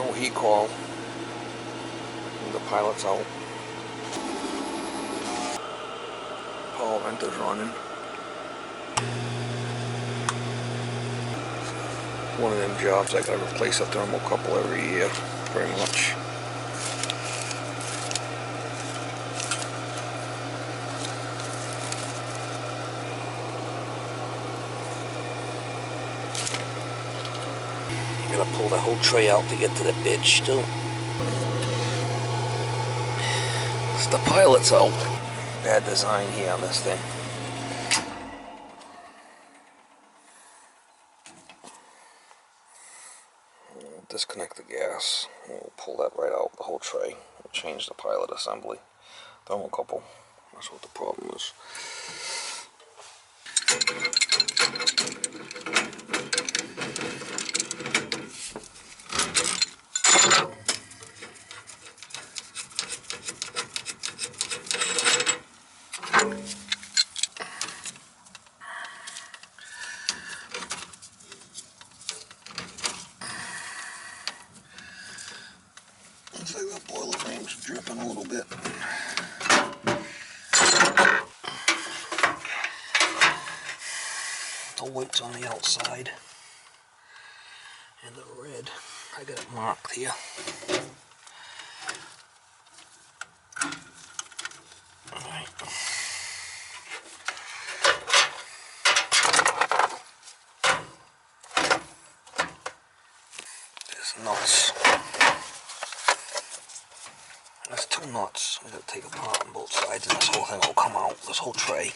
no heat coil. The pilot's out. Power vent is running. One of them jobs I gotta replace a thermocouple every year, pretty much. You gotta pull the whole tray out to get to the bitch too. It's the pilot's out. Bad design here on this thing. We'll disconnect the gas. We'll pull that right out, the whole tray. We'll change the pilot assembly. Thermocouple. That's what the problem is. Looks like that boiler frame's dripping a little bit. The white's on the outside. And the red, I got it marked here. Alright. There's nuts. There's two nuts. I gotta take apart on both sides and this whole thing will come out, this whole tray.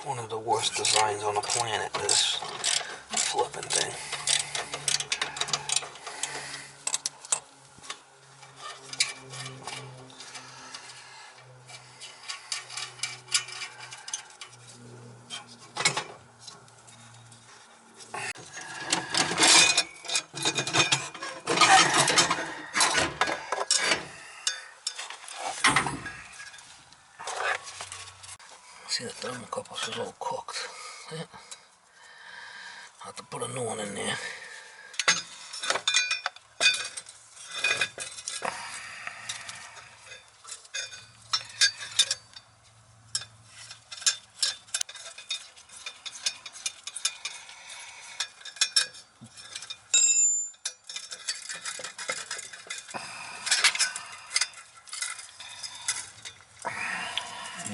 One of the worst designs on the planet, this flipping thing. See, the thermocouple is all cooked. Yeah. I'll have to put a new one in there.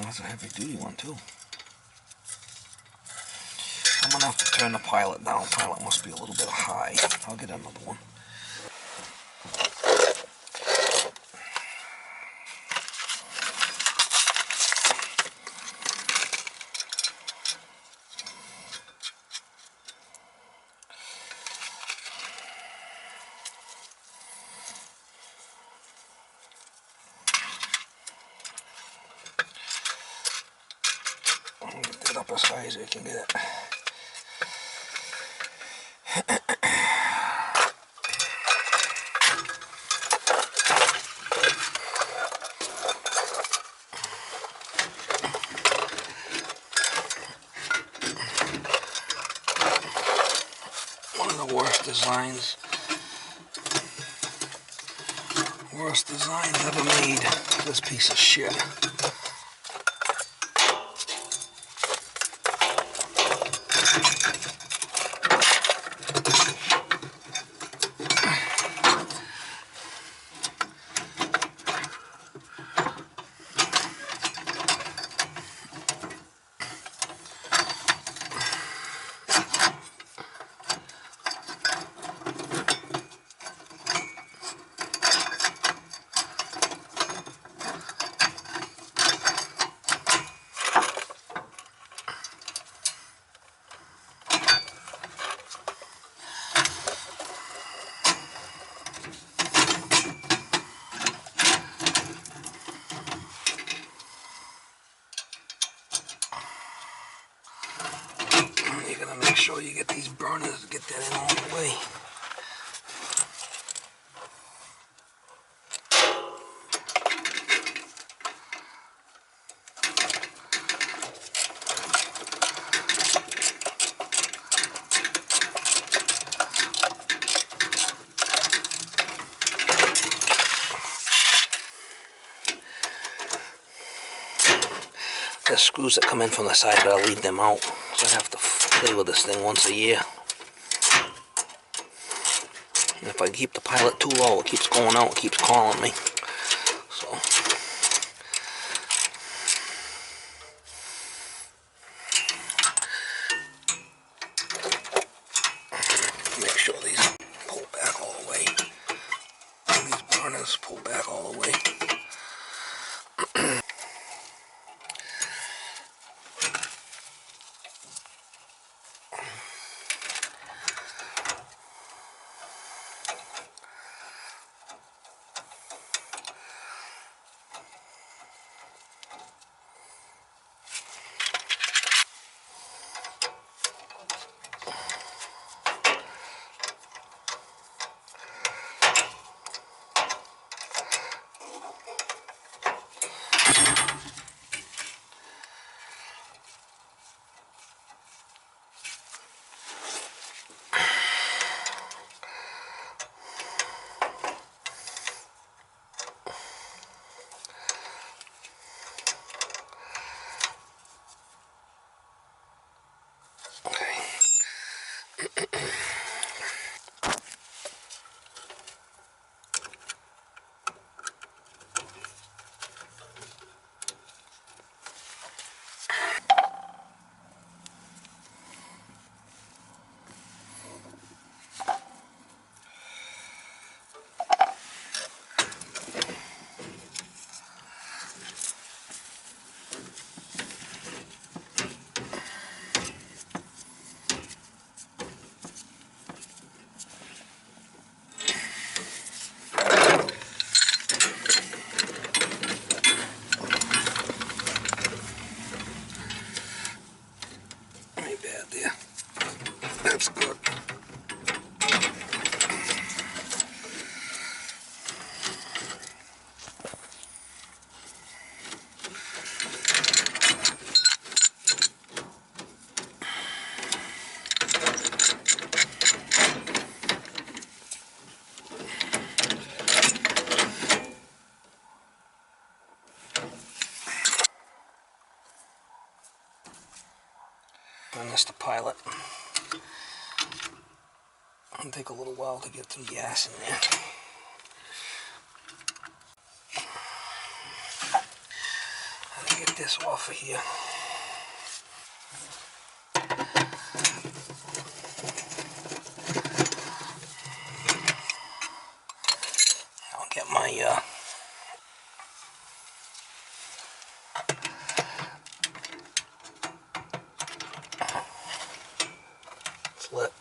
That's a heavy duty one too. I'm gonna have to turn the pilot down. The pilot must be a little bit high. I'll get another one. Get it up as high as we can get it. One of the worst designs ever made. This piece of shit. Make sure you get these burners, get that in all the way. There's screws that come in from the side, but I'll leave them out. So I have to play with this thing once a year. And if I keep the pilot too low, it keeps going out, it keeps calling me. So make sure these pull back all the way. And these burners pull back all the way. That's good. And that's the pilot. It'll take a little while to get some gas in there. I'll get this off of here. I'll get my slit.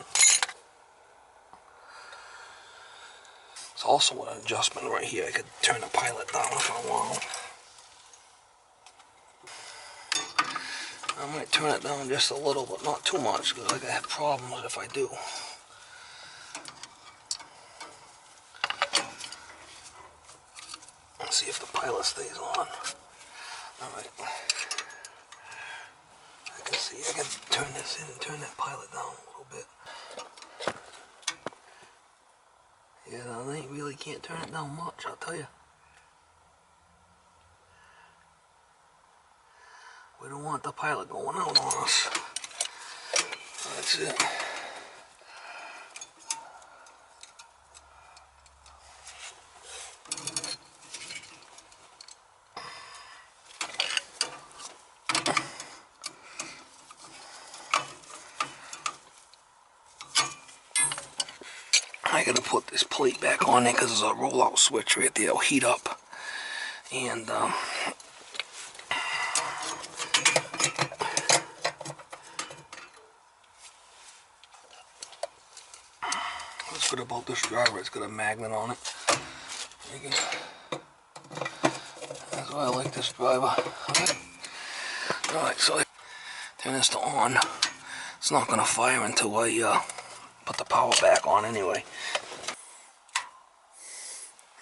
It's also an adjustment right here. I could turn the pilot down if I want. I might turn it down just a little, but not too much, because I could have problems if I do. Let's see if the pilot stays on. Alright. I can see I can turn this in and turn that pilot down a little bit. Yeah, I really can't turn it down much, I'll tell you. We don't want the pilot going out on us. That's it. I gotta put this plate back on there because there's a rollout switch right there. It'll heat up. And what's good about this driver, it's got a magnet on it. That's why I like this driver. Alright, so I turn this to on. It's not going to fire until I put the power back on anyway.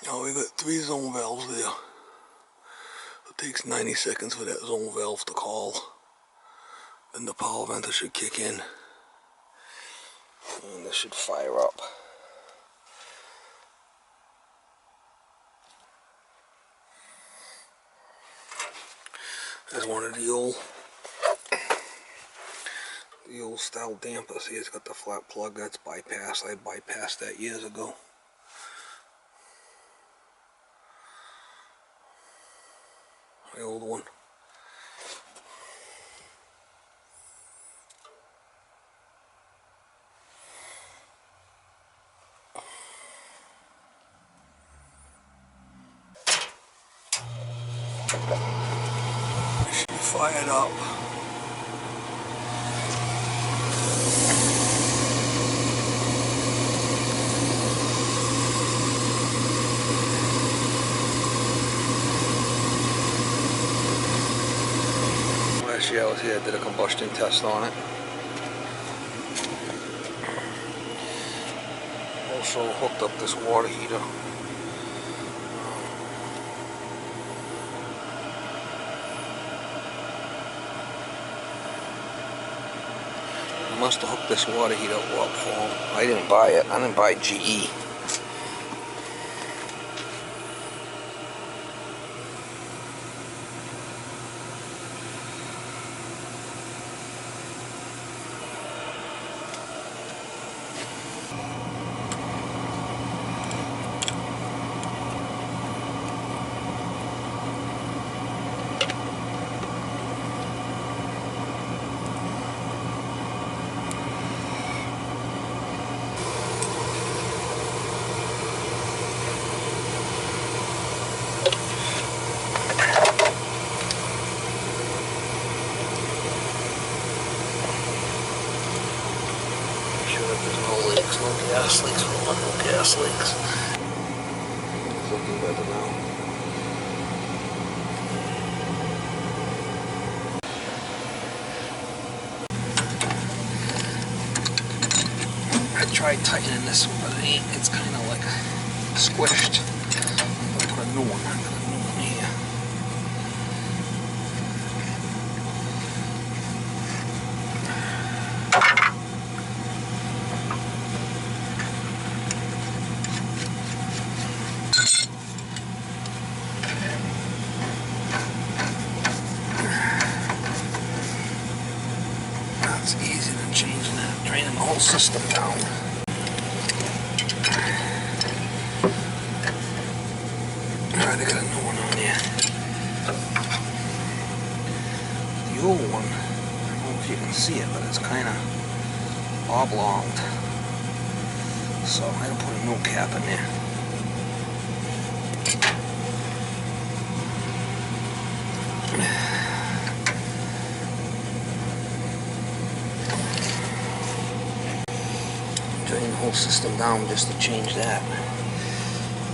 Now we got 3 zone valves there. It takes 90 seconds for that zone valve to call. Then the power venter should kick in. And this should fire up. There's one of the old style dampers. See, it's got the flat plug that's bypassed. I bypassed that years ago. The old one. Should be fired up. Last year I was here, did a combustion test on it. Also hooked up this water heater. I must have hooked this water heater up for him. I didn't buy it. I didn't buy GE. No gas leaks, we want no gas leaks. It's looking better now. I tried tightening this one, but it's kind of like squished. I'll put a new one. I got a new one here. It's easier than changing that, draining the whole system down. Alright, I got a new one on here. The old one, I don't know if you can see it, but it's kind of oblonged. So I gotta put a new cap in there. Drain the whole system down just to change that.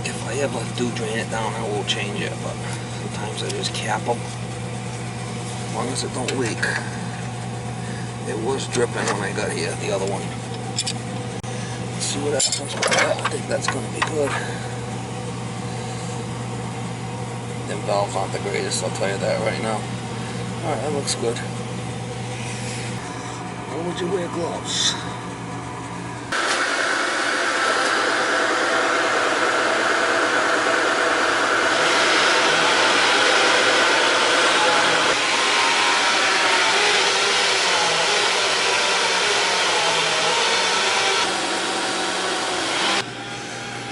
If I ever do drain it down, I will change it, but sometimes I just cap them as long as it don't leak. It was dripping when I got here, the other one. Let's see what happens with that. I think that's going to be good. Them valves aren't the greatest, I'll tell you that right now. Alright, that looks good. Why would you wear gloves?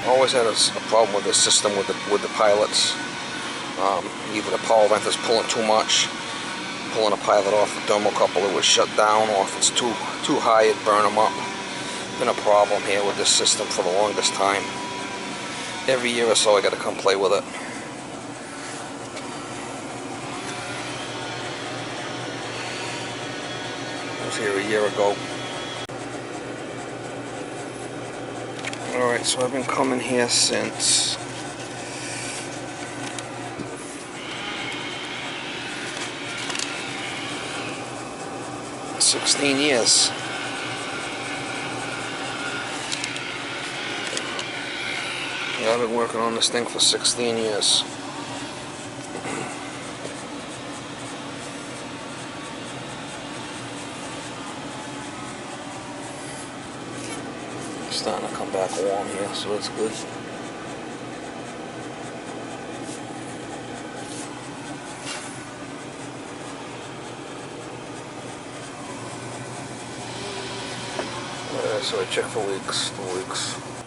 Always had a problem with the system with the pilots. Either the power vent is pulling too much, pulling a pilot off the thermocouple, it would shut down, or if it's too high, it'd burn them up. Been a problem here with this system for the longest time. Every year or so, I got to come play with it. I was here a year ago. Alright, so I've been coming here since $16 years. Yeah, I've been working on this thing for 16 years. It's starting to come back warm here, so it's good. So I check for leaks, the leaks.